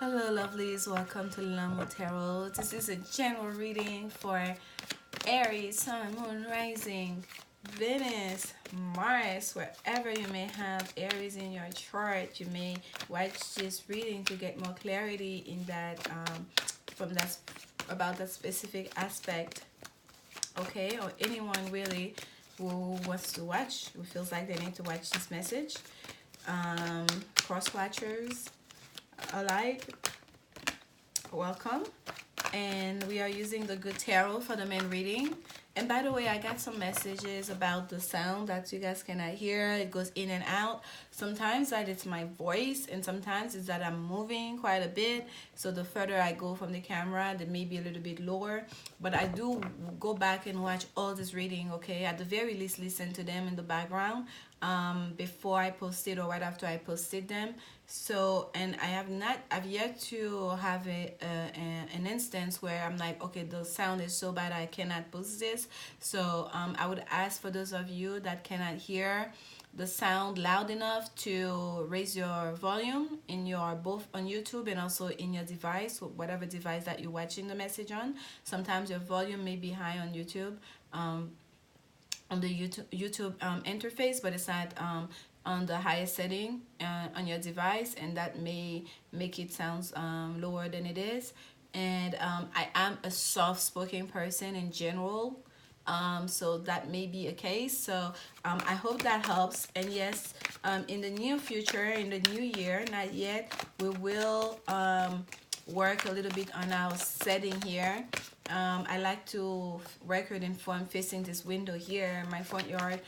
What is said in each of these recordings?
Hello lovelies, welcome to lanmoutarot. This is a general reading for Aries, Sun, Moon, Rising, Venus, Mars, wherever you may have Aries in your chart. You may watch this reading to get more clarity in that from that about that specific aspect. Okay, or anyone really who wants to watch, who feels like they need to watch this message. Cross watchers alike, welcome. And we are using the good tarot for the main reading. And by the way, I got some messages about the sound that you guys cannot hear. It goes in and out. Sometimes that it's my voice, and sometimes it's that I'm moving quite a bit. So the further I go from the camera, they may be a little bit lower. But I do go back and watch all this reading, okay? At the very least, listen to them in the background before I post it or right after I posted them. So, and I've yet to have an instance where I'm like, okay, the sound is so bad I cannot post this. So I would ask for those of you that cannot hear the sound loud enough to raise your volume in your, both on YouTube and also in your device, whatever device that you're watching the message on. Sometimes your volume may be high on YouTube, on the YouTube interface, but it's not on the highest setting on your device, and that may make it sound lower than it is. And I am a soft-spoken person in general, so that may be a case. So I hope that helps. And yes, in the near future, in the new year, not yet, we will work a little bit on our setting here. I like to record in form facing this window here. My front yard,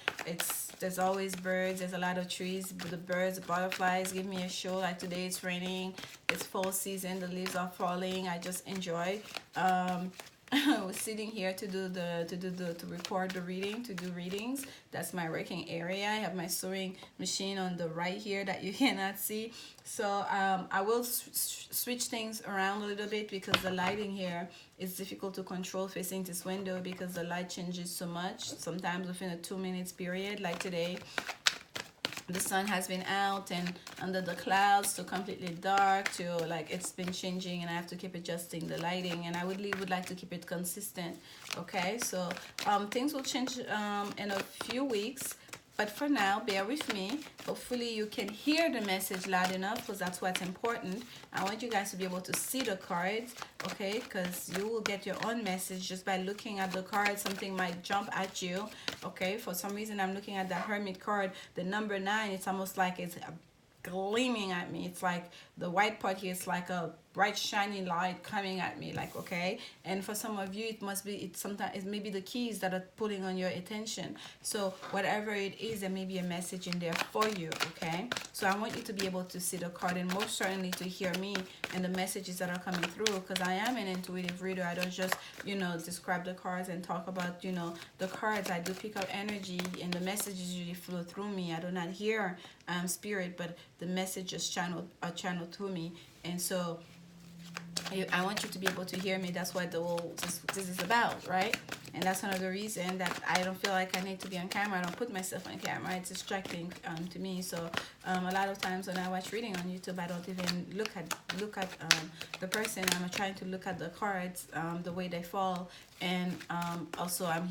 there's always birds, there's a lot of trees. The birds, the butterflies give me a show. Like today it's raining, it's fall season, the leaves are falling. I just enjoy sitting here to record the reading, to do readings. That's my working area. I have my sewing machine on the right here that you cannot see. So I will switch things around a little bit because the lighting here is difficult to control facing this window because the light changes so much, sometimes within a 2 minutes period. Like today, the sun has been out and under the clouds to completely dark to like it's been changing, and I have to keep adjusting the lighting, and I would like to keep it consistent. Okay, so things will change in a few weeks, but for now, bear with me. Hopefully you can hear the message loud enough, because that's what's important. I want you guys to be able to see the cards, okay? Because you will get your own message just by looking at the card. Something might jump at you, okay? For some reason, I'm looking at the Hermit card. The number 9, it's almost like it's gleaming at me. It's like the white part here is like a bright shiny light coming at me, like, okay. And for some of you, it must be, it's sometimes it may be the keys that are pulling on your attention. So whatever it is, there may be a message in there for you, okay. So I want you to be able to see the card, and most certainly to hear me and the messages that are coming through, because I am an intuitive reader. I don't just, you know, describe the cards and talk about, you know, the cards. I do pick up energy, and the messages usually flow through me. I do not hear spirit, but the message just channeled through me. And so I want you to be able to hear me. That's what this is about, right? And that's another reason that I don't feel like I need to be on camera. I don't put myself on camera. It's distracting to me. So a lot of times when I watch reading on YouTube, I don't even look at the person. I'm trying to look at the cards, the way they fall, and also I'm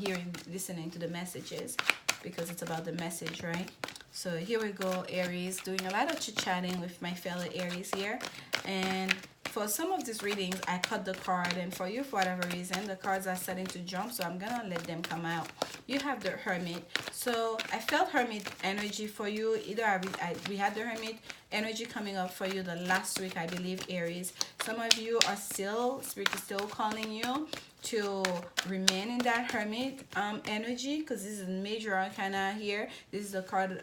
listening to the messages, because it's about the message, right? So here we go, Aries, doing a lot of chit-chatting with my fellow Aries here. And for some of these readings, I cut the card, and for you, for whatever reason, the cards are starting to jump, so I'm gonna let them come out. You have the Hermit. So I felt Hermit energy for you. Either we had the Hermit energy coming up for you the last week, I believe, Aries. Some of you are Spirit is still calling you to remain in that Hermit energy, because this is major arcana here. This is the card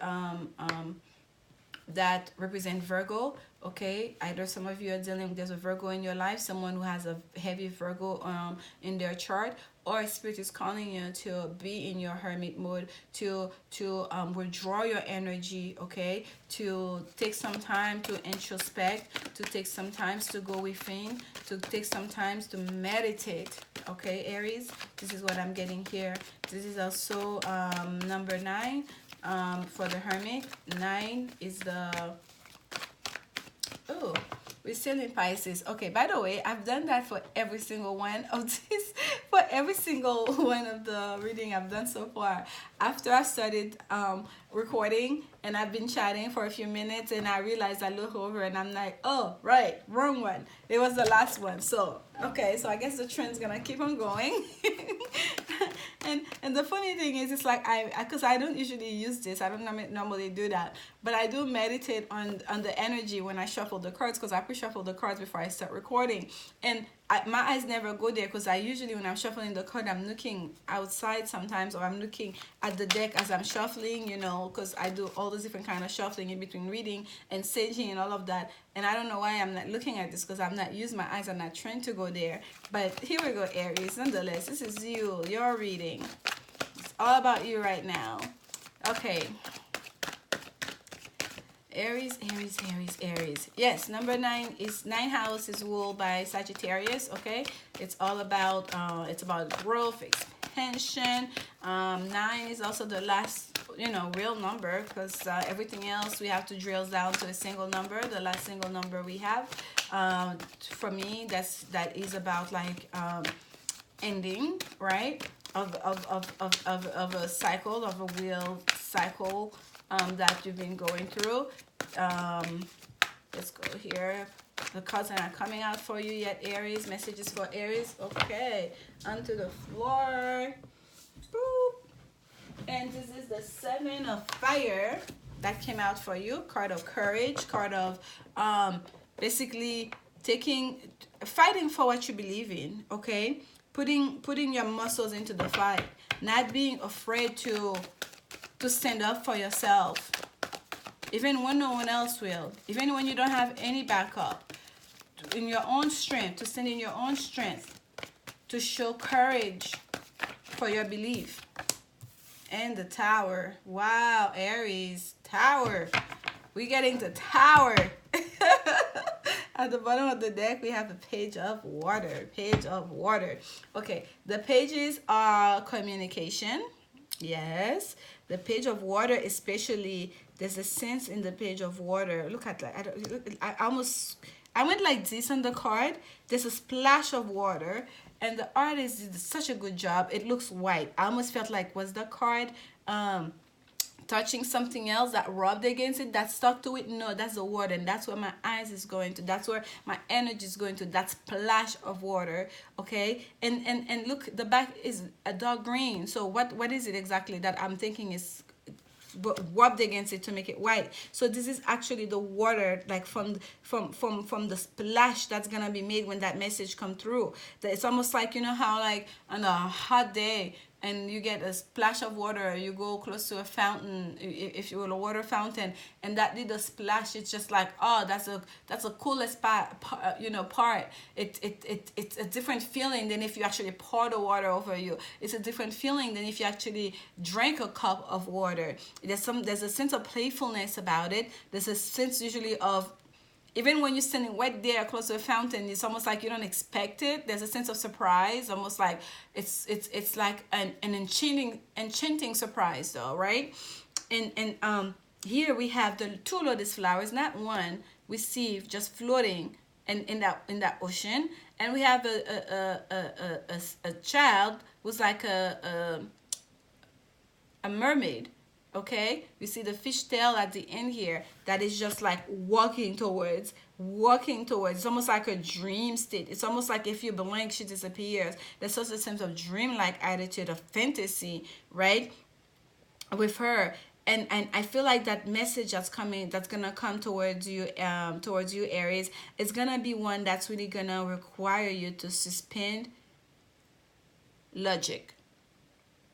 that represent Virgo, okay. Either some of you are dealing, there's a Virgo in your life, someone who has a heavy Virgo in their chart, or Spirit is calling you to be in your Hermit mode, to withdraw your energy, okay, to take some time to introspect, to take some time to go within, to take some time to meditate, okay, Aries. This is what I'm getting here. This is also number 9. For the Hermit, 9 is the, oh, We're still in Pisces. Okay, by the way, I've done that for every single one of this, for every single one of the reading I've done so far. After I started recording and I've been chatting for a few minutes, and I realized, I look over and I'm like, oh, right, wrong one. It was the last one. So, okay, so I guess the trend's gonna keep on going. And the funny thing is, it's like because I don't usually use this, I don't normally do that, but I do meditate on the energy when I shuffle the cards, because I pre-shuffle the cards before I start recording. And my eyes never go there, because I usually, when I'm shuffling the card, I'm looking outside sometimes, or I'm looking at the deck as I'm shuffling, you know, because I do all those different kind of shuffling in between reading and saging and all of that. And I don't know why I'm not looking at this, because I'm not using my eyes, I'm not trained to go there. But here we go, Aries. Nonetheless, this is you, your reading. It's all about you right now. Okay. Aries, Aries, Aries, Aries. Yes, number 9 is 9 house is ruled by Sagittarius. Okay, it's all about it's about growth, expansion. 9 is also the last, you know, real number, because everything else we have to drill down to a single number. The last single number we have, for me, that is about like ending, right, of a cycle, of a wheel cycle that you've been going through. Let's go here. The cards are not coming out for you yet, Aries. Messages for Aries. Okay, onto the floor. Boop. And this is the 7 of fire that came out for you. Card of courage, card of basically fighting for what you believe in. Okay, putting your muscles into the fight, not being afraid to stand up for yourself, even when no one else will, even when you don't have any backup, in your own strength, to stand in your own strength, to show courage for your belief. And the Tower. Wow, Aries, Tower. We're getting the Tower. At the bottom of the deck, we have a page of water. Page of water. Okay, the pages are communication. Yes, the page of water, especially, there's a sense in the page of water. Look at that. I went like this on the card. There's a splash of water, and the artist did such a good job. It looks white. I almost felt like, was the card touching something else that rubbed against it, that stuck to it? No, that's the water, and that's where my eyes is going to. That's where my energy is going to. That splash of water. Okay, and look, the back is a dark green. So what is it exactly that I'm thinking is rubbed against it to make it white? So this is actually the water, like from the splash that's gonna be made when that message come through. That it's almost like, you know how like on a hot day and you get a splash of water, you go close to a fountain, if you will, a water fountain, and that little splash, it's just like, oh, that's the coolest part. It's a different feeling than if you actually pour the water over you. It's a different feeling than if you actually drank a cup of water. There's a sense of playfulness about it. There's a sense usually of, even when you're standing right there close to a fountain, it's almost like you don't expect it. There's a sense of surprise, almost like it's like an enchanting surprise, though, right? And here we have the 2 lotus flowers, not one. We see just floating in that ocean, and we have a child who's like a mermaid. Okay, you see the fish tail at the end here, that is just like walking towards. It's almost like a dream state. It's almost like if you blink, she disappears. There's such a sense of dreamlike attitude, of fantasy, right, with her. And I feel like that message that's gonna come towards you, Aries, is gonna be one that's really gonna require you to suspend logic.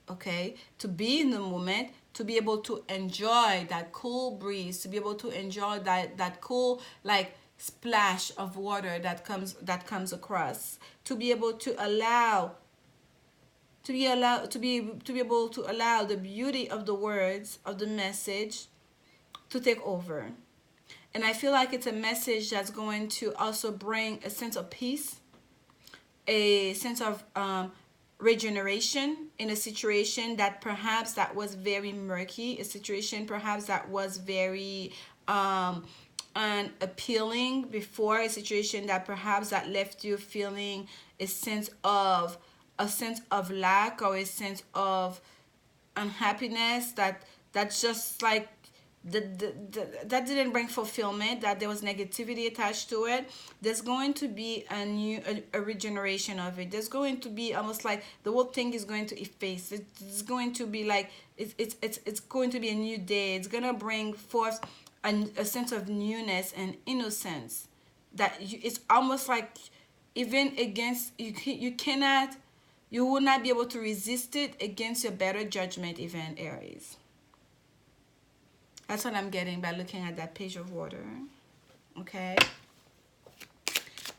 Okay, to be in the moment, to be able to enjoy that cool breeze, to be able to enjoy that cool like splash of water that comes across, to be able to allow the beauty of the words of the message to take over. And I feel like it's a message that's going to also bring a sense of peace, a sense of regeneration in a situation that perhaps that was very murky, a situation perhaps that was very on appealing before, a situation that perhaps that left you feeling a sense of lack, or a sense of unhappiness, that's just like that didn't bring fulfillment, that there was negativity attached to it. There's going to be a regeneration of it. There's going to be almost like the whole thing is going to efface. It's going to be like it's going to be a new day. It's gonna bring forth a sense of newness and innocence, that it's almost like even against you cannot, you will not be able to resist it against your better judgment, even Aries. That's what I'm getting by looking at that page of water. Okay.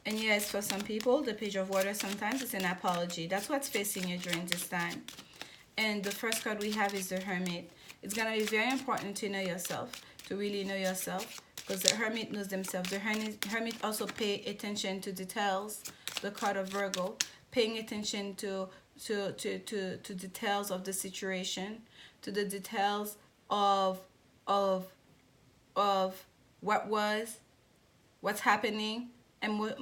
And yes, for some people, the page of water sometimes it's an apology. That's what's facing you during this time. And the first card we have is the Hermit. It's going to be very important to know yourself, to really know yourself, because the Hermit knows themselves. The Hermit also pay attention to details. The card of Virgo, paying attention to details of the situation, to the details of what was, what's happening, and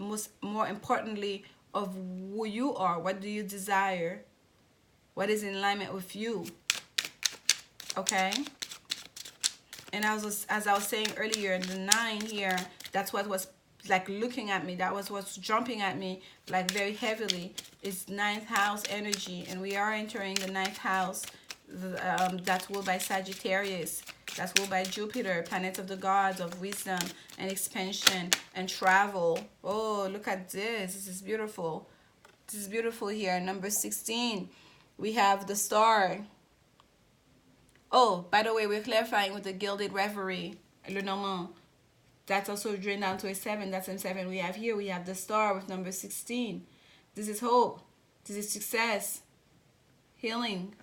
more importantly, of who you are. What do you desire? What is in alignment with you? Okay. And as I was saying earlier, the 9 here, that's what was like looking at me. That was what's jumping at me like very heavily. It's 9th house energy, and we are entering the 9th house. That's ruled by Sagittarius. That's ruled by Jupiter, planet of the gods, of wisdom and expansion and travel. Oh, look at this. This is beautiful. This is beautiful here. Number 16, we have the star. Oh, by the way, we're clarifying with the Gilded Reverie, Lenormand. That's also drained down to a 7. That's a 7 we have here. We have the star with number 16. This is hope. This is success. Healing.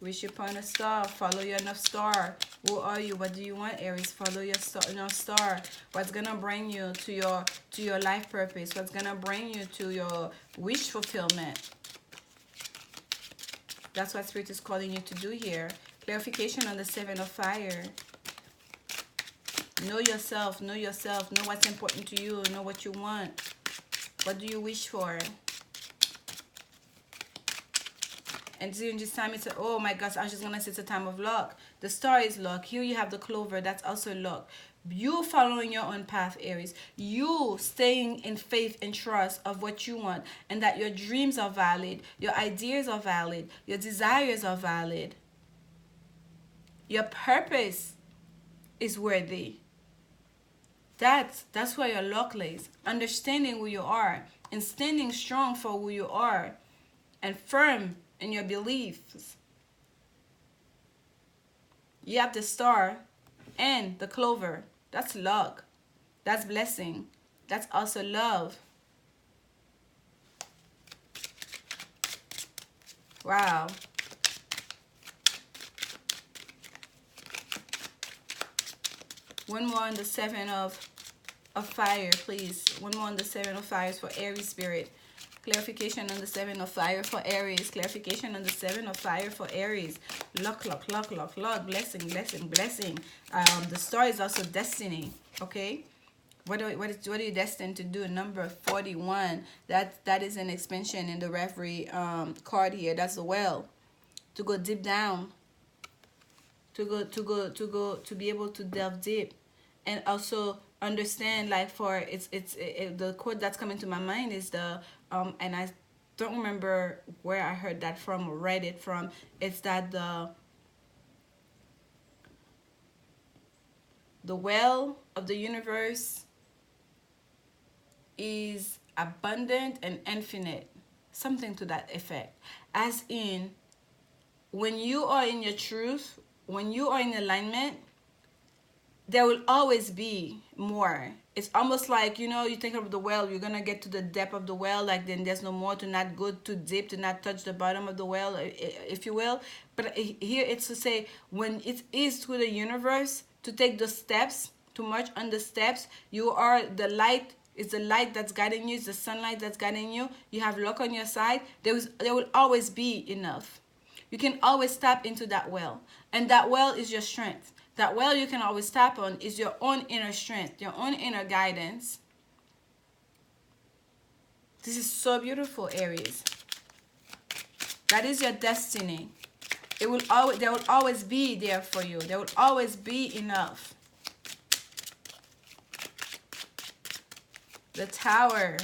Wish upon a star. Follow your North Star. Who are you? What do you want, Aries? Follow your North Star. What's gonna bring you to your life purpose? What's gonna bring you to your wish fulfillment? That's what Spirit is calling you to do here. Clarification on the 7 of fire. Know yourself. Know yourself. Know what's important to you. Know what you want. What do you wish for? And during this time, it's oh my gosh, I was just going to say it's a time of luck. The star is luck. Here you have the clover. That's also luck. You following your own path, Aries. You staying in faith and trust of what you want, and that your dreams are valid. Your ideas are valid. Your desires are valid. Your purpose is worthy. That's where your luck lays. Understanding who you are and standing strong for who you are and firm in your beliefs. You have the star and the clover. That's luck. That's blessing. That's also love. Wow. One more on the 7 of fire, please. One more on the 7 of fire for Aries spirit. Clarification on the 7 of fire for Aries. Clarification on the 7 of fire for Aries. Luck, luck, luck, luck, luck. Blessing, blessing, blessing. The star is also destiny. Okay. What are you destined to do? Number 41. That is an expansion in the Reverie card here. That's the well. To go deep down. To be able to delve deep, and also understand, like, for the quote that's coming to my mind is the and I don't remember where I heard that from or read it from. It's that the well of the universe is abundant and infinite, something to that effect. As in, when you are in your truth, when you are in alignment, there will always be more. It's almost like, you know, you think of the well, you're going to get to the depth of the well, like then there's no more, to not go too deep, to not touch the bottom of the well, if you will. But here it's to say, when it is through the universe, to take the steps, to march on the steps, you are the light. It's the light that's guiding you. It's the sunlight that's guiding you. You have luck on your side. There will always be enough. You can always tap into that well. And that well is your strength. that well you can always tap on is your own inner strength, your own inner guidance. This is so beautiful, Aries. That is your destiny. It will always, there will always be there for you. There will always be enough. The Tower,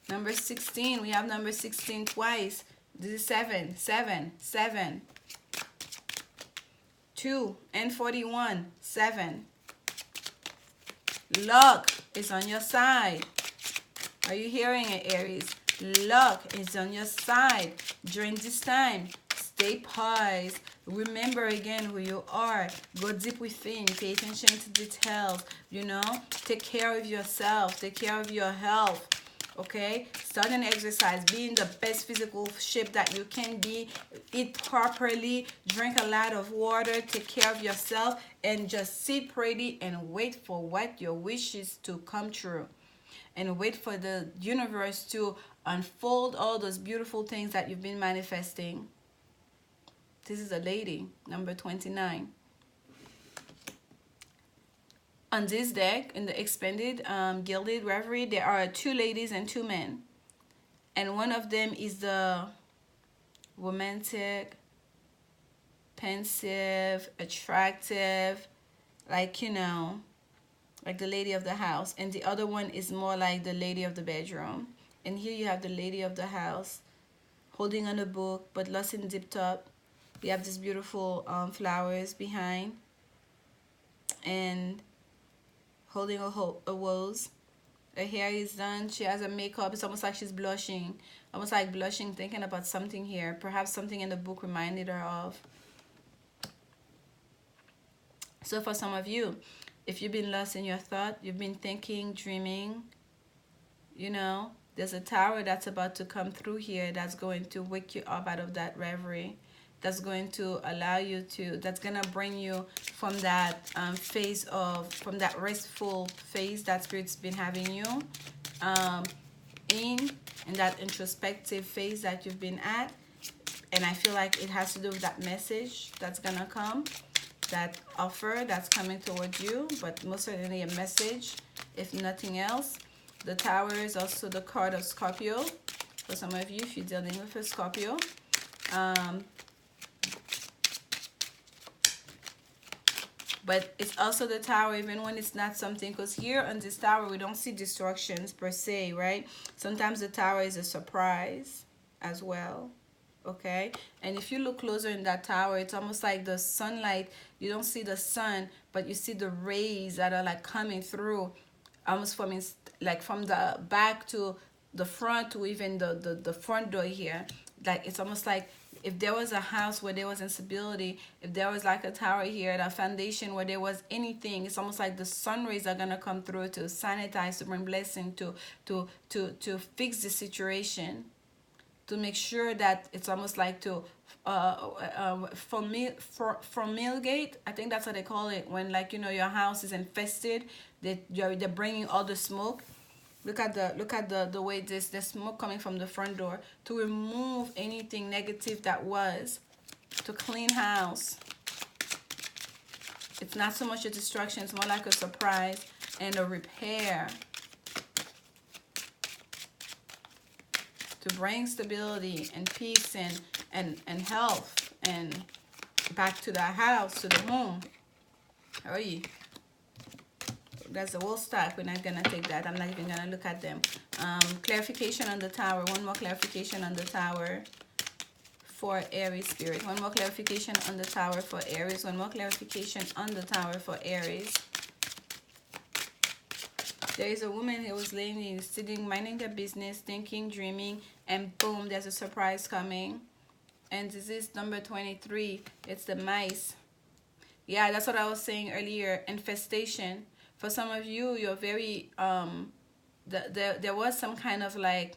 number 16. We have number 16 twice. This is 7, 7, 7. 2 and 41, 7. Luck is on your side. Are you hearing it, Aries? Luck is on your side during this time. Stay poised. Remember again who you are. Go deep within. Pay attention to details. You know, take care of yourself. Take care of your health. Okay? Start an exercise. Be in the best physical shape that you can be. Eat properly. Drink a lot of water. Take care of yourself. And just sit pretty and wait for what your wishes to come true. And wait for the universe to unfold all those beautiful things that you've been manifesting. This is a lady, number 29. On this deck, in the expanded Gilded Reverie, there are 2 ladies and 2 men. And one of them is the romantic, pensive, attractive, like, you know, like the lady of the house. And the other one is more like the lady of the bedroom. And here you have the lady of the house holding on a book, but lost in deep thought. We have these beautiful flowers behind. And holding a rose. Her hair is done. She has a makeup. It's almost like she's blushing. Almost like blushing, thinking about something here. Perhaps something in the book reminded her of. So for some of you, if you've been lost in your thought, you've been thinking, dreaming, you know, there's a tower that's about to come through here that's going to wake you up out of that reverie. That's going to allow you to, that's going to bring you from that phase of, from that restful phase that Spirit's been having you in that introspective phase that you've been at. And I feel like it has to do with that message that's going to come, that offer that's coming towards you, but most certainly a message, if nothing else. The Tower is also the card of Scorpio. For some of you, if you're dealing with a Scorpio. But it's also the Tower, even when it's not something, because here on this Tower, we don't see destructions per se, right? Sometimes the Tower is a surprise as well, okay? And if you look closer in that Tower, it's almost like the sunlight. You don't see the sun, but you see the rays that are like coming through, almost from like from the back to the front, to even the front door here. Like it's almost like if there was a house where there was instability, if there was like a tower here, a foundation where there was anything, it's almost like the sun rays are gonna come through to sanitize, to bring blessing, to fix the situation, to make sure that it's almost like to fumigate. I think that's what they call it, when, like, you know, your house is infested, they're bringing all the smoke. Look at the way the smoke coming from the front door to remove anything negative that was, to clean house. It's not so much a distraction, it's more like a surprise and a repair. To bring stability and peace and health and back to the house, to the home. How are you? That's the whole stack. We're not gonna take that. I'm not even gonna look at them. Clarification on the Tower. One more clarification on the Tower for Aries Spirit. One more clarification on the Tower for Aries. One more clarification on the Tower for Aries. There is a woman who was laying, sitting, minding their business, thinking, dreaming, and boom, there's a surprise coming. And this is number 23. It's the mice. Yeah, that's what I was saying earlier. Infestation. For some of you, you're very, there was some kind of like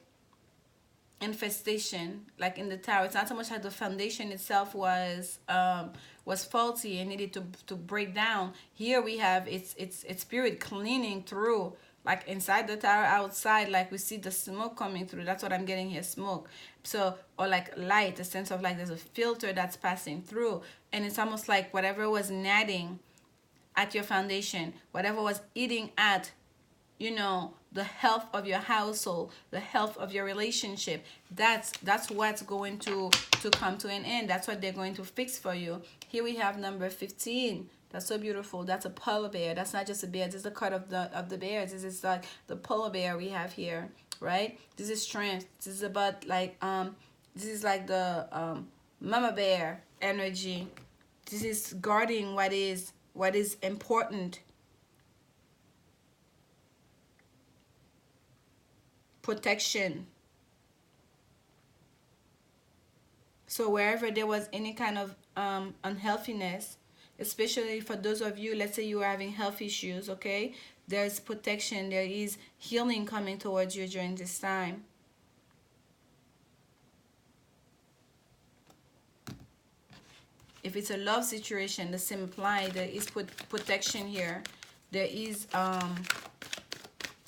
infestation, like in the Tower. It's not so much that the foundation itself was faulty and needed to break down. Here we have it's Spirit cleaning through, like inside the Tower, outside, like we see the smoke coming through. That's what I'm getting here, smoke. So, or like light, a sense of like there's a filter that's passing through, and it's almost like whatever was nagging at your foundation, whatever was eating at, you know, the health of your household, the health of your relationship, that's what's going to come to an end. That's what they're going to fix for you. Here we have number 15. That's so beautiful. That's a polar bear. That's not just a bear. This is the cut of the bears. This is like the polar bear we have here, right? This is strength. This is about like this is like the mama bear energy. This is guarding what is important. Protection. So wherever there was any kind of unhealthiness, especially for those of you, let's say you are having health issues, okay, there's protection, there is healing coming towards you during this time. If it's a love situation, the same apply. There is protection here. There is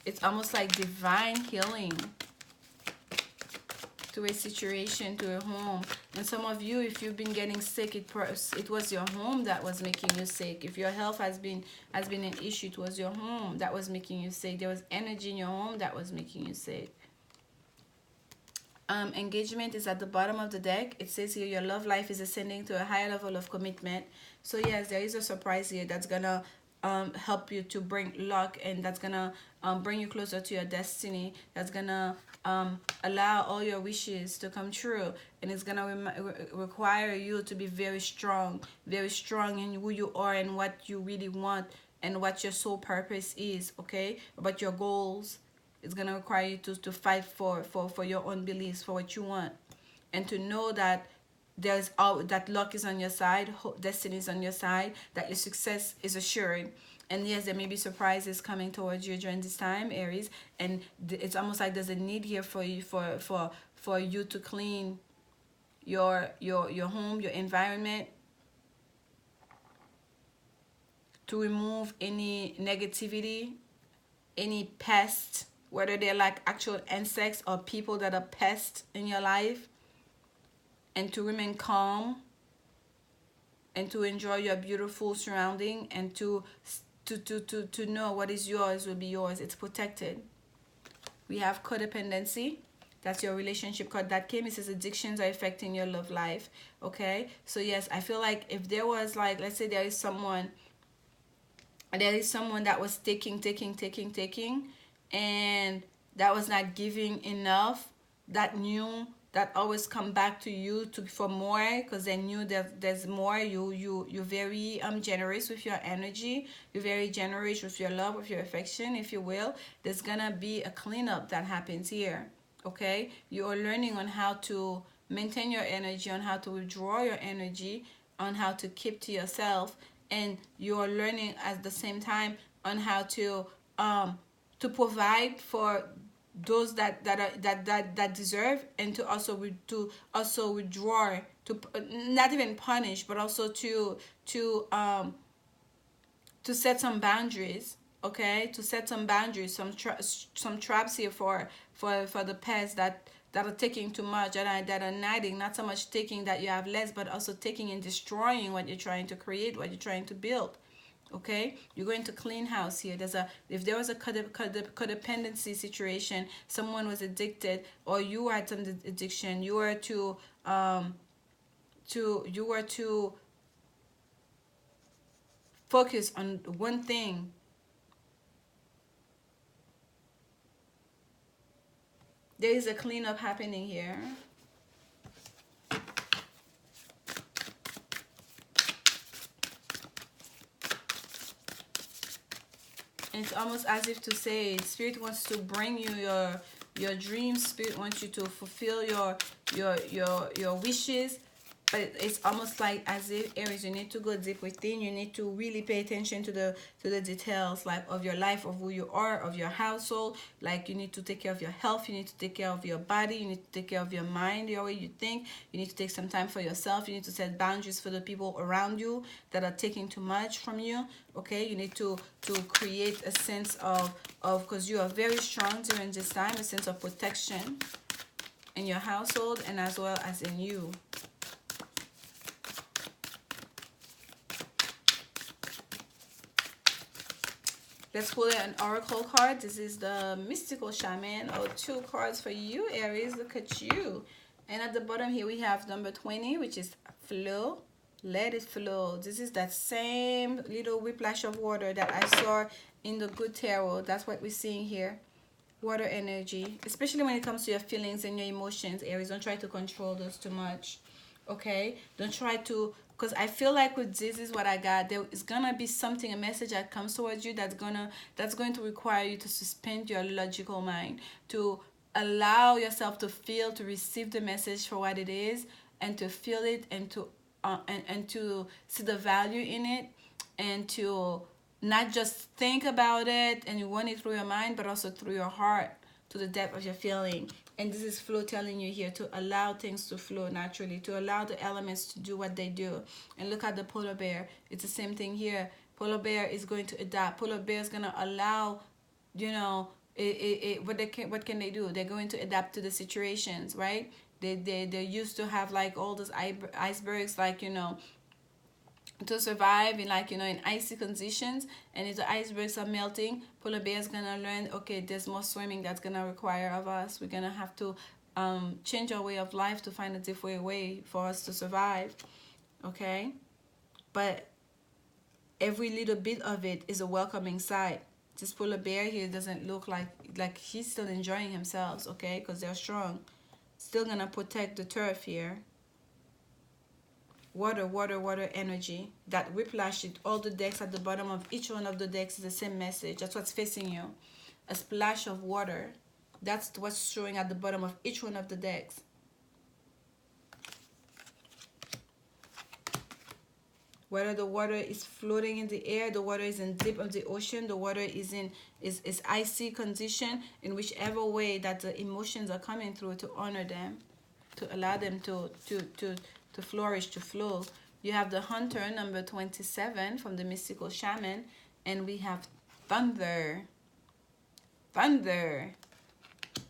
it's almost like divine healing to a situation, to a home. And some of you, if you've been getting sick, it was your home that was making you sick. If your health has been an issue, it was your home that was making you sick. There was energy in your home that was making you sick. Engagement is at the bottom of the deck. It says here your love life is ascending to a higher level of commitment. So yes, there is a surprise here that's gonna help you to bring luck, and that's gonna bring you closer to your destiny. That's gonna allow all your wishes to come true, and it's gonna require you to be very strong in who you are and what you really want and what your soul purpose is, okay, about your goals. It's gonna require you to fight for your own beliefs, for what you want, and to know that there's all that luck is on your side, destiny is on your side, that your success is assured. And yes, there may be surprises coming towards you during this time, Aries, and it's almost like there's a need here for you for you to clean your home, your environment, to remove any negativity, any pests, whether they're like actual insects or people that are pests in your life, and to remain calm and to enjoy your beautiful surrounding, and to know what is yours will be yours. It's protected. We have codependency. That's your relationship card that came. It says addictions are affecting your love life. Okay, so yes, I feel like if there was, like, let's say there is someone that was taking, and that was not giving enough, that always come back to you for more, because they knew that there's more. You're very generous with your energy. You're very generous with your love, with your affection, if you will. There's gonna be a cleanup that happens here. Okay, you are learning on how to maintain your energy, on how to withdraw your energy, on how to keep to yourself, and you are learning at the same time on how to provide for those that deserve, and to also withdraw, to not even punish, but also to set some boundaries. Okay, to set some boundaries, some traps here for the pests that are taking too much, that are nagging, not so much taking that you have less, but also taking and destroying what you're trying to create, what you're trying to build. Okay, you're going to clean house here. If there was a codependency situation, someone was addicted, or you had some addiction, you were to focus on one thing. There is a cleanup happening here. And it's almost as if to say, Spirit wants to bring you your dreams. Spirit wants you to fulfill your wishes. But it's almost like as if, Aries, you need to go deep within. You need to really pay attention to the details, like, of your life, of who you are, of your household. Like, you need to take care of your health. You need to take care of your body. You need to take care of your mind, your way you think. You need to take some time for yourself. You need to set boundaries for the people around you that are taking too much from you. Okay, you need to create a sense of because you are very strong during this time, a sense of protection in your household and as well as in you. Let's pull an oracle card. This is the mystical shaman. Oh, 2 cards for you, Aries. Look at you. And at the bottom here we have number 20, which is flow. Let it flow. This is that same little whiplash of water that I saw in the good tarot. That's what we're seeing here. Water energy, especially when it comes to your feelings and your emotions, Aries. Don't try to control those too much, okay? Don't try to, because I feel like with this is what I got. There is gonna be something, a message that comes towards you that's going to require you to suspend your logical mind, to allow yourself to feel, to receive the message for what it is, and to feel it, and to and to see the value in it, and to not just think about it and you run it through your mind, but also through your heart, to the depth of your feeling. And this is flow telling you here to allow things to flow naturally, to allow the elements to do what they do. And look at the polar bear. It's the same thing here. Polar bear is going to adapt. Polar bear is going to allow, you know, what can they do? They're going to adapt to the situations, right? They used to have like all those icebergs, like, you know, to survive in, like, you know, in icy conditions. And if the icebergs are melting, polar bear is gonna learn, okay, there's more swimming that's gonna require of us. We're gonna have to change our way of life to find a different way for us to survive, okay? But every little bit of it is a welcoming sight. This polar bear here doesn't look like he's still enjoying himself, okay? Because they're strong. Still gonna protect the turf here. Water, water, water energy. That whiplash, it, all the decks at the bottom of each one of the decks is the same message. That's what's facing you. A splash of water. That's what's showing at the bottom of each one of the decks. Whether the water is floating in the air, the water is in deep of the ocean, the water is in is icy condition, in whichever way that the emotions are coming through, to honor them, to allow them to flourish, to flow. You have the hunter, number 27 from the mystical shaman, and we have thunder. Thunder.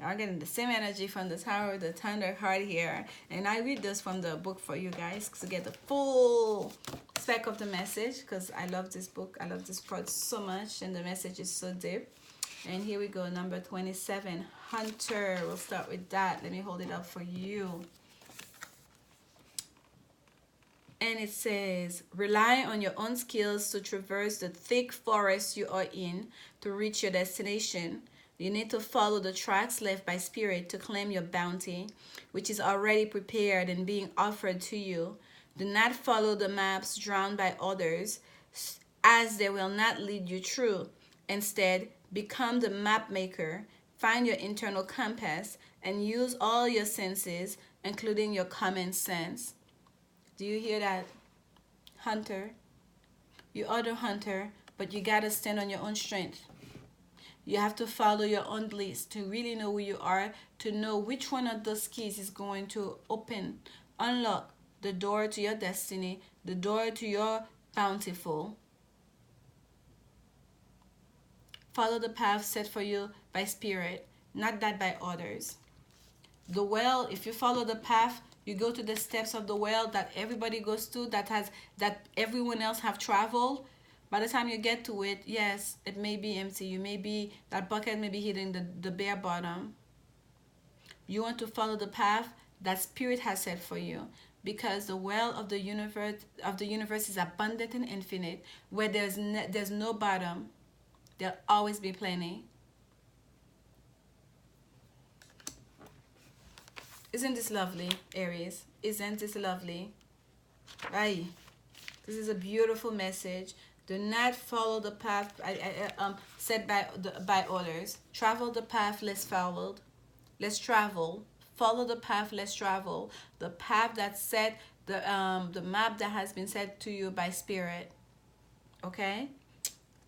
I'm getting the same energy from the tower, the thunder card here. And I read this from the book for you guys to get the full spec of the message, because I love this book. I love this part so much, and the message is so deep. And here we go, number 27, hunter. We'll start with that. Let me hold it up for you. And it says, rely on your own skills to traverse the thick forest you are in to reach your destination. You need to follow the tracks left by spirit to claim your bounty, which is already prepared and being offered to you. Do not follow the maps drawn by others, as they will not lead you through. Instead, become the map maker. Find your internal compass and use all your senses, including your common sense. Do you hear that, hunter? You are the hunter, but you gotta stand on your own strength. You have to follow your own list to really know who you are, to know which one of those keys is going to unlock the door to your destiny, the door to your bountiful. Follow the path set for you by spirit, not that by others. The well, if you follow the path, you go to the steps of the well that everybody goes to, that everyone else have traveled. By the time you get to it, yes, it may be empty. That bucket may be hitting the bare bottom. You want to follow the path that spirit has set for you, because the well of the universe is abundant and infinite, where there's no bottom. There'll always be plenty. Isn't this lovely, Aries? Isn't this lovely? Aye. This is a beautiful message. Do not follow the path set by others. Travel the path less followed. Let's travel. Follow the path less travel. The path that's set, the map that has been set to you by spirit. Okay?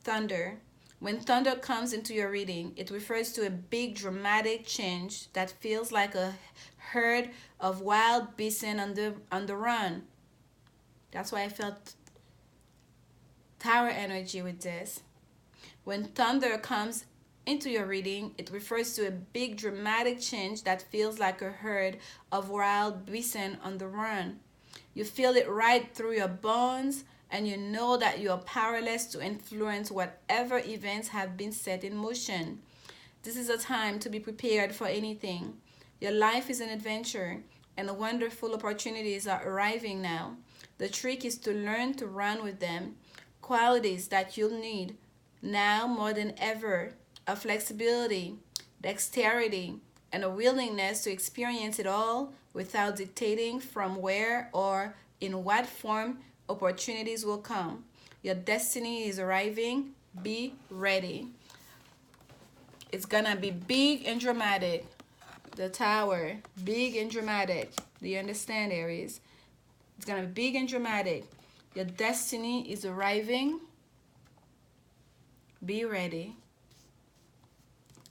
Thunder. When thunder comes into your reading, it refers to a big dramatic change that feels like a herd of wild bison on the run. That's why I felt tower energy with this. When thunder comes into your reading, it refers to a big dramatic change that feels like a herd of wild bison on the run. You feel it right through your bones, and you know that you are powerless to influence whatever events have been set in motion. This is a time to be prepared for anything. Your life is an adventure, and wonderful opportunities are arriving now. The trick is to learn to run with them. Qualities that you'll need now more than ever are flexibility, dexterity, and a willingness to experience it all without dictating from where or in what form opportunities will come. Your destiny is arriving. Be ready. It's gonna be big and dramatic. The Tower, big and dramatic. Do you understand, Aries? It's gonna be big and dramatic. Your destiny is arriving. Be ready.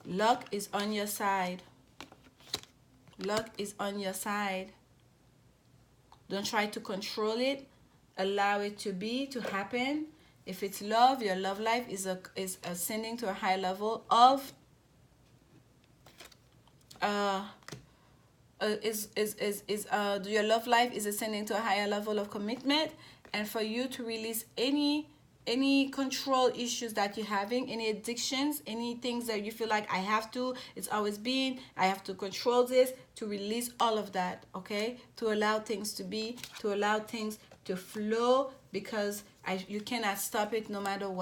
Luck is on your side. Luck is on your side. Don't try to control it. Allow it to be, to happen. If it's love, your love life is ascending to a high level of your love life is ascending to a higher level of commitment, and for you to release any control issues that you're having, any addictions, any things that you feel like I have to control this, to release all of that, okay? To allow things to be, to allow things to flow, because you cannot stop it no matter what.